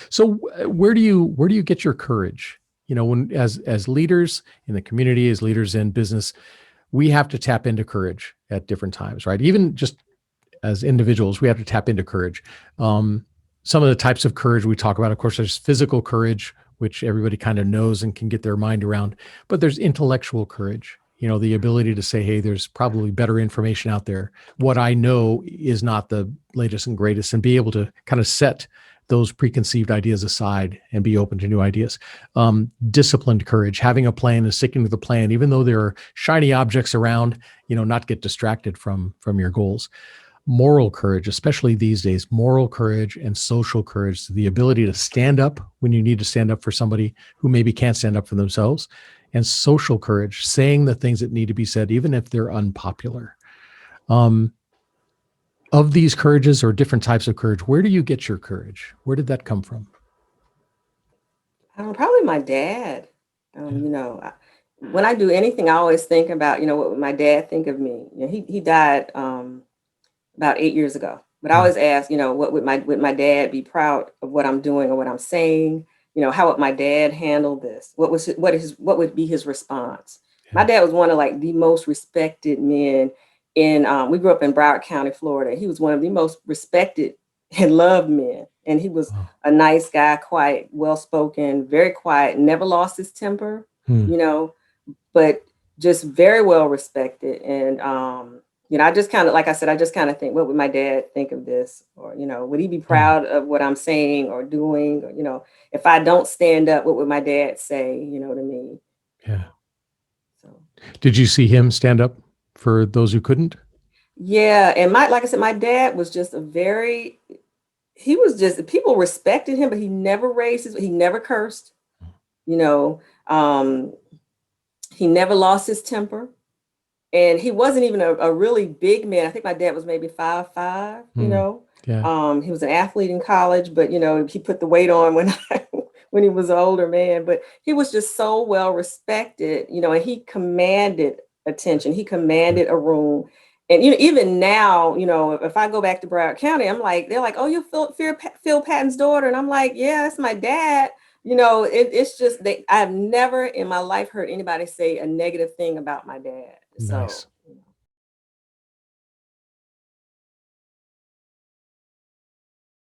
So where do you get your courage? You know, when as leaders in the community, as leaders in business, we have to tap into courage at different times, right? Even just as individuals, we have to tap into courage. Some of the types of courage we talk about, of course, there's physical courage, which everybody kind of knows and can get their mind around, but there's intellectual courage. You know, the ability to say, hey, there's probably better information out there. What I know is not the latest and greatest, and be able to kind of set those preconceived ideas aside and be open to new ideas. Disciplined courage, having a plan and sticking to the plan, even though there are shiny objects around, you know, not get distracted from your goals. Moral courage, especially these days, moral courage and social courage, the ability to stand up when you need to stand up for somebody who maybe can't stand up for themselves, and social courage, saying the things that need to be said, even if they're unpopular. Um, of these courages or different types of courage, where do you get your courage? Where did that come from? Probably my dad. Yeah. When I do anything, I always think about, what would my dad think of me? He died about 8 years ago. But I Mm. always ask, what would my dad be proud of what I'm doing or what I'm saying? How would my dad handle this? What would be his response? My Yeah. dad was one of like the most respected men in. We grew up in Broward County, Florida. He was one of the most respected and loved men, and he was Wow. a nice guy, quiet, well spoken, very quiet, never lost his temper. Hmm. You know, but just very well respected. And I just kind of, like I said, I just kind of think, what would my dad think of this? Or, would he be Hmm. proud of what I'm saying or doing? Or, if I don't stand up, what would my dad say, to me? Yeah. So Did you see him stand up for those who couldn't? yeah, and like I said, my dad was just he was just, people respected him, but he never cursed, you know, um, he never lost his temper. And he wasn't even a really big man. I think my dad was maybe 5'5", Hmm. Yeah. He was an athlete in college, but he put the weight on when when he was an older man. But he was just so well respected, and he commanded attention. He commanded a room. And even now, if I go back to Broward County, they're like, "Oh, you're Phil Patton's daughter," and I'm like, "Yeah, that's my dad." It's just I've never in my life heard anybody say a negative thing about my dad. So Nice.